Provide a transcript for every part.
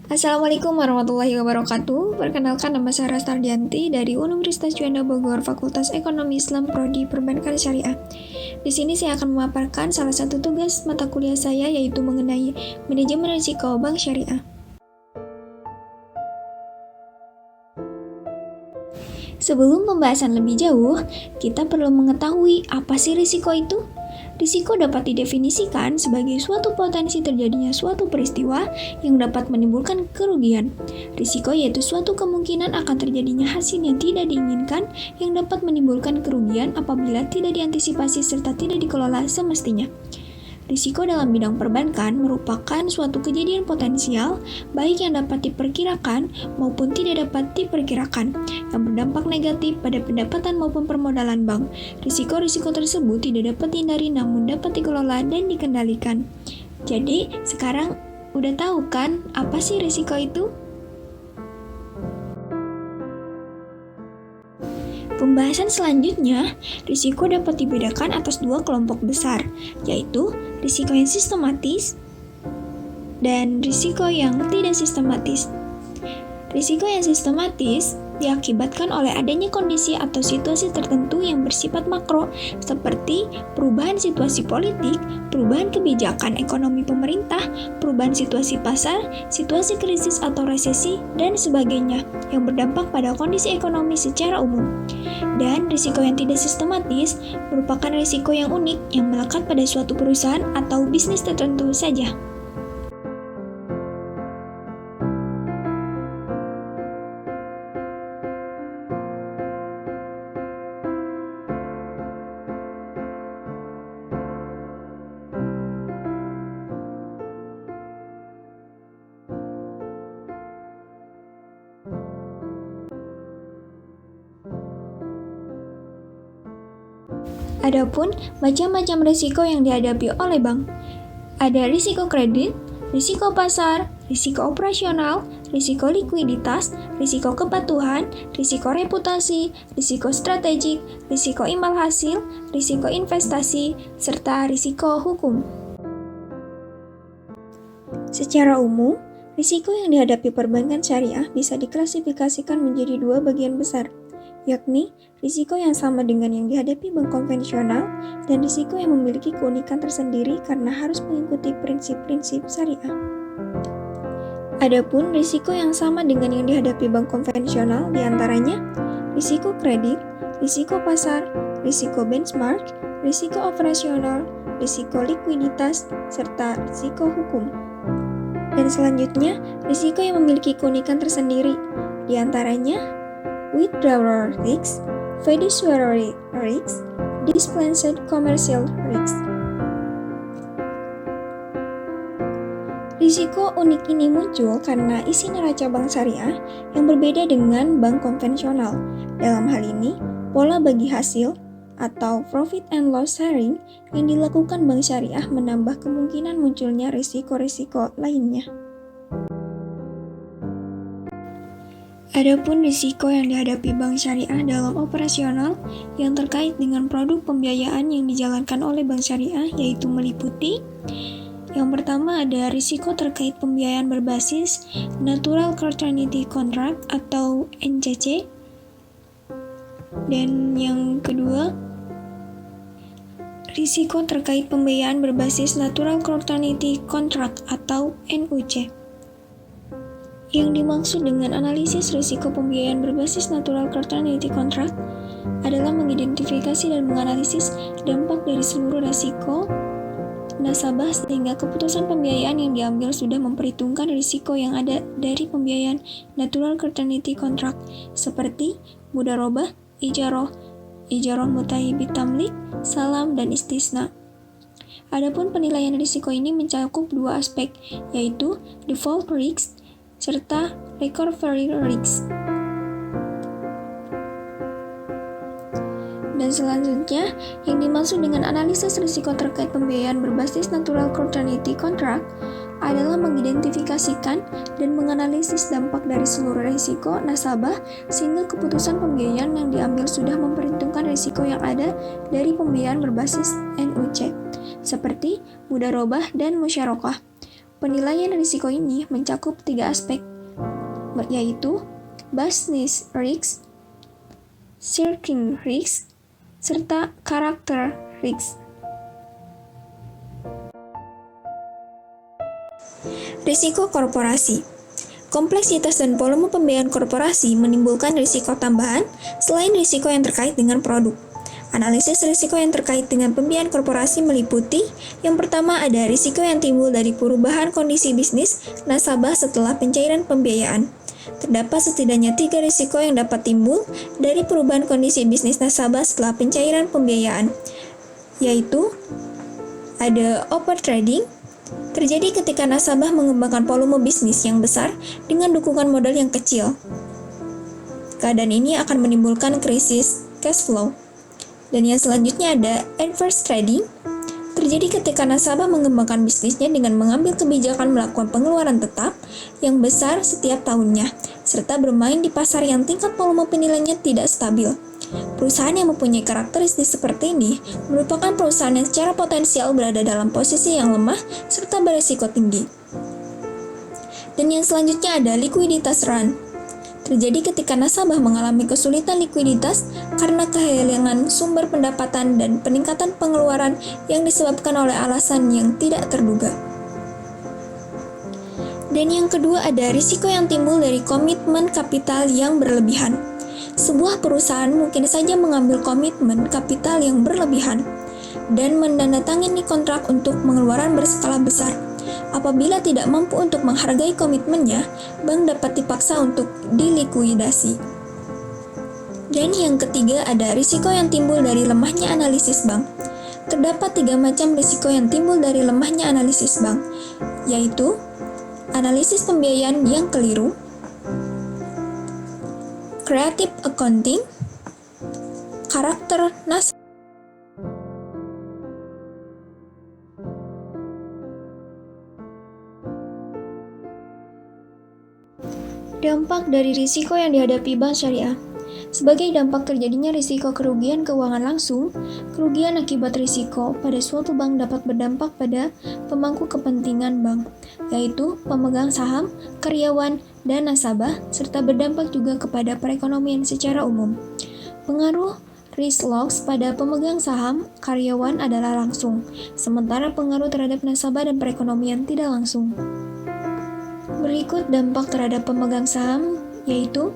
Assalamualaikum warahmatullahi wabarakatuh. Perkenalkan, nama saya Rastardianti dari Universitas Juanda Bogor, Fakultas Ekonomi Islam Prodi Perbankan Syariah. Di sini saya akan memaparkan salah satu tugas mata kuliah saya, yaitu mengenai manajemen risiko bank syariah. Sebelum pembahasan lebih jauh, kita perlu mengetahui apa sih risiko itu. Risiko dapat didefinisikan sebagai suatu potensi terjadinya suatu peristiwa yang dapat menimbulkan kerugian. Risiko yaitu suatu kemungkinan akan terjadinya hasil yang tidak diinginkan yang dapat menimbulkan kerugian apabila tidak diantisipasi serta tidak dikelola semestinya. Risiko dalam bidang perbankan merupakan suatu kejadian potensial, baik yang dapat diperkirakan maupun tidak dapat diperkirakan, yang berdampak negatif pada pendapatan maupun permodalan bank. Risiko-risiko tersebut tidak dapat dihindari namun dapat dikelola dan dikendalikan. Jadi, sekarang udah tahu kan apa sih risiko itu? Pembahasan selanjutnya, risiko dapat dibedakan atas dua kelompok besar, yaitu risiko yang sistematis dan risiko yang tidak sistematis. Risiko yang sistematis diakibatkan oleh adanya kondisi atau situasi tertentu yang bersifat makro, seperti perubahan situasi politik, perubahan kebijakan ekonomi pemerintah, perubahan situasi pasar, situasi krisis atau resesi, dan sebagainya, yang berdampak pada kondisi ekonomi secara umum. Dan risiko yang tidak sistematis merupakan risiko yang unik yang melekat pada suatu perusahaan atau bisnis tertentu saja. Adapun macam-macam risiko yang dihadapi oleh bank. Ada risiko kredit, risiko pasar, risiko operasional, risiko likuiditas, risiko kepatuhan, risiko reputasi, risiko strategik, risiko imbal hasil, risiko investasi, serta risiko hukum. Secara umum, risiko yang dihadapi perbankan syariah bisa diklasifikasikan menjadi dua bagian besar, yakni risiko yang sama dengan yang dihadapi bank konvensional dan risiko yang memiliki keunikan tersendiri karena harus mengikuti prinsip-prinsip syariah. Adapun risiko yang sama dengan yang dihadapi bank konvensional diantaranya risiko kredit, risiko pasar, risiko benchmark, risiko operasional, risiko likuiditas, serta risiko hukum. Dan selanjutnya, risiko yang memiliki keunikan tersendiri diantaranya withdrawal risk, fiduciary risk, displaced commercial risk. Risiko unik ini muncul karena isi neraca bank syariah yang berbeda dengan bank konvensional. Dalam hal ini, pola bagi hasil atau profit and loss sharing yang dilakukan bank syariah menambah kemungkinan munculnya risiko-risiko lainnya. Adapun risiko yang dihadapi bank syariah dalam operasional yang terkait dengan produk pembiayaan yang dijalankan oleh bank syariah yaitu meliputi yang pertama ada risiko terkait pembiayaan berbasis Natural Courtesy Contract atau NCC, dan yang kedua risiko terkait pembiayaan berbasis Natural Courtesy Contract atau NUC. Yang dimaksud dengan analisis risiko pembiayaan berbasis Natural Courtesy Contract adalah mengidentifikasi dan menganalisis dampak dari seluruh risiko nasabah sehingga keputusan pembiayaan yang diambil sudah memperhitungkan risiko yang ada dari pembiayaan Natural Courtesy Contract seperti mudharabah, ijaroh mutaibit tamlik, salam, dan istisna. Adapun penilaian risiko ini mencakup dua aspek, yaitu default risk serta recovery risk. Dan selanjutnya, yang dimaksud dengan analisis risiko terkait pembiayaan berbasis Natural Courtesy Contract adalah mengidentifikasikan dan menganalisis dampak dari seluruh risiko nasabah sehingga keputusan pembiayaan yang diambil sudah memperhitungkan risiko yang ada dari pembiayaan berbasis NUC, seperti mudharabah dan musyarakah. Penilaian risiko ini mencakup 3 aspek, yaitu business risk, circling risk, serta character risk. Risiko korporasi. Kompleksitas dan volume pembiayaan korporasi menimbulkan risiko tambahan selain risiko yang terkait dengan produk. Analisis risiko yang terkait dengan pembiayaan korporasi meliputi yang pertama ada risiko yang timbul dari perubahan kondisi bisnis nasabah setelah pencairan pembiayaan. Terdapat setidaknya 3 risiko yang dapat timbul dari perubahan kondisi bisnis nasabah setelah pencairan pembiayaan, yaitu ada overtrading, terjadi ketika nasabah mengembangkan volume bisnis yang besar dengan dukungan modal yang kecil. Keadaan ini akan menimbulkan krisis cash flow. Dan yang selanjutnya ada adverse trading, terjadi ketika nasabah mengembangkan bisnisnya dengan mengambil kebijakan melakukan pengeluaran tetap yang besar setiap tahunnya, serta bermain di pasar yang tingkat volume penilaiannya tidak stabil. Perusahaan yang mempunyai karakteristik seperti ini merupakan perusahaan yang secara potensial berada dalam posisi yang lemah serta berisiko tinggi. Dan yang selanjutnya ada likuiditas run. Terjadi ketika nasabah mengalami kesulitan likuiditas karena kehilangan sumber pendapatan dan peningkatan pengeluaran yang disebabkan oleh alasan yang tidak terduga. Dan yang kedua ada risiko yang timbul dari komitmen kapital yang berlebihan. Sebuah perusahaan mungkin saja mengambil komitmen kapital yang berlebihan dan menandatangani kontrak untuk pengeluaran berskala besar. Apabila tidak mampu untuk menghargai komitmennya, bank dapat dipaksa untuk dilikuidasi. Dan yang ketiga ada risiko yang timbul dari lemahnya analisis bank. Terdapat 3 macam risiko yang timbul dari lemahnya analisis bank, yaitu analisis pembiayaan yang keliru, creative accounting, karakter nasabah. Dampak dari risiko yang dihadapi bank syariah. Sebagai dampak terjadinya risiko kerugian keuangan langsung, kerugian akibat risiko pada suatu bank dapat berdampak pada pemangku kepentingan bank, yaitu pemegang saham, karyawan, dan nasabah, serta berdampak juga kepada perekonomian secara umum. Pengaruh risk loss pada pemegang saham, karyawan adalah langsung, sementara pengaruh terhadap nasabah dan perekonomian tidak langsung. Berikut dampak terhadap pemegang saham, yaitu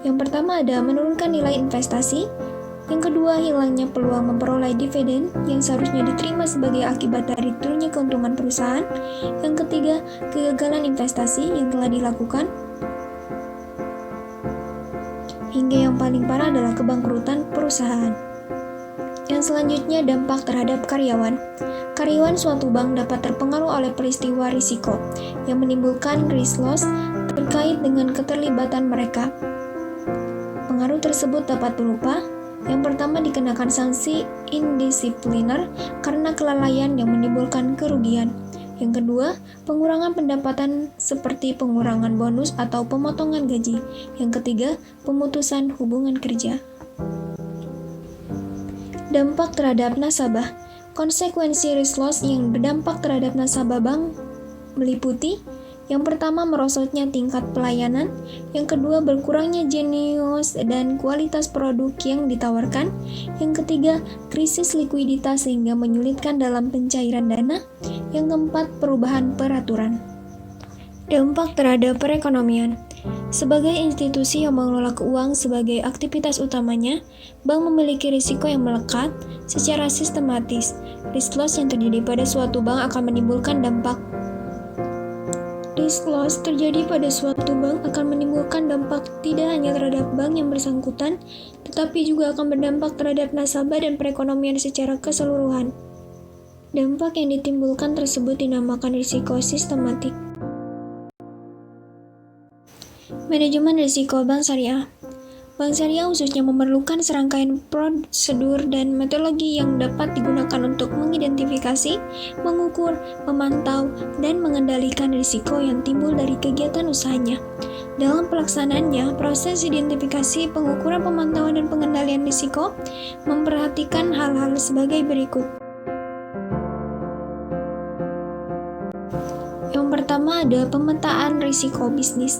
yang pertama ada menurunkan nilai investasi, yang kedua hilangnya peluang memperoleh dividen yang seharusnya diterima sebagai akibat dari turunnya keuntungan perusahaan, yang ketiga kegagalan investasi yang telah dilakukan, hingga yang paling parah adalah kebangkrutan perusahaan. Yang selanjutnya dampak terhadap karyawan. Karyawan suatu bank dapat terpengaruh oleh peristiwa risiko yang menimbulkan risk loss terkait dengan keterlibatan mereka. Pengaruh tersebut dapat berupa: yang pertama dikenakan sanksi indisipliner karena kelalaian yang menimbulkan kerugian. Yang kedua, pengurangan pendapatan seperti pengurangan bonus atau pemotongan gaji. Yang ketiga, pemutusan hubungan kerja. Dampak terhadap nasabah. Konsekuensi risk loss yang berdampak terhadap nasabah bank meliputi: yang pertama, merosotnya tingkat pelayanan, yang kedua, berkurangnya jenius dan kualitas produk yang ditawarkan, yang ketiga, krisis likuiditas sehingga menyulitkan dalam pencairan dana, yang keempat, perubahan peraturan. Dampak terhadap perekonomian. Sebagai institusi yang mengelola keuangan sebagai aktivitas utamanya, bank memiliki risiko yang melekat secara sistematis. Risk loss yang terjadi pada suatu bank akan menimbulkan dampak. Risk loss terjadi pada suatu bank akan menimbulkan dampak tidak hanya terhadap bank yang bersangkutan, tetapi juga akan berdampak terhadap nasabah dan perekonomian secara keseluruhan. Dampak yang ditimbulkan tersebut dinamakan risiko sistematik. Manajemen risiko bank syariah. Bank syariah khususnya memerlukan serangkaian prosedur dan metodologi yang dapat digunakan untuk mengidentifikasi, mengukur, memantau, dan mengendalikan risiko yang timbul dari kegiatan usahanya. Dalam pelaksanaannya, proses identifikasi, pengukuran, pemantauan, dan pengendalian risiko memperhatikan hal-hal sebagai berikut. Yang pertama ada pemetaan risiko bisnis.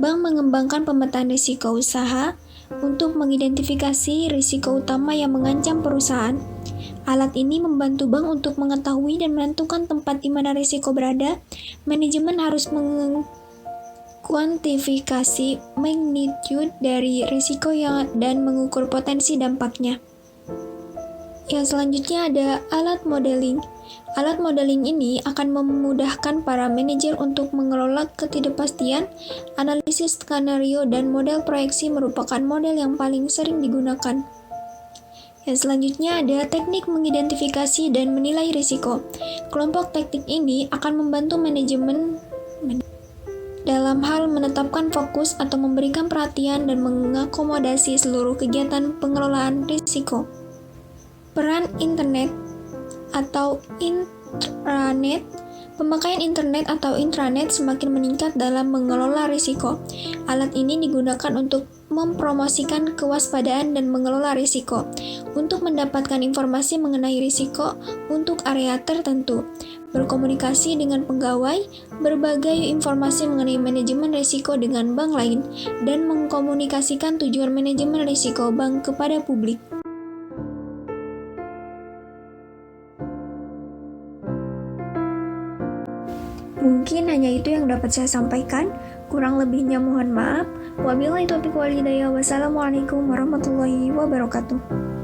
Bank mengembangkan pemetaan risiko usaha untuk mengidentifikasi risiko utama yang mengancam perusahaan. Alat ini membantu bank untuk mengetahui dan menentukan tempat di mana risiko berada. Manajemen harus mengkuantifikasi magnitude dari risiko dan mengukur potensi dampaknya. Yang selanjutnya ada alat modeling. Alat modeling ini akan memudahkan para manajer untuk mengelola ketidakpastian. Analisis skenario dan model proyeksi merupakan model yang paling sering digunakan. Yang selanjutnya ada teknik mengidentifikasi dan menilai risiko. Kelompok teknik ini akan membantu manajemen dalam hal menetapkan fokus atau memberikan perhatian dan mengakomodasi seluruh kegiatan pengelolaan risiko. Peran internet atau intranet. Pemakaian internet atau intranet semakin meningkat dalam mengelola risiko. Alat ini digunakan untuk mempromosikan kewaspadaan dan mengelola risiko, untuk mendapatkan informasi mengenai risiko untuk area tertentu, berkomunikasi dengan pegawai, berbagai informasi mengenai manajemen risiko dengan bank lain, dan mengkomunikasikan tujuan manajemen risiko bank kepada publik. Mungkin hanya itu yang dapat saya sampaikan. Kurang lebihnya mohon maaf. Wabillahi taufiq wal hidayah. Wassalamualaikum warahmatullahi wabarakatuh.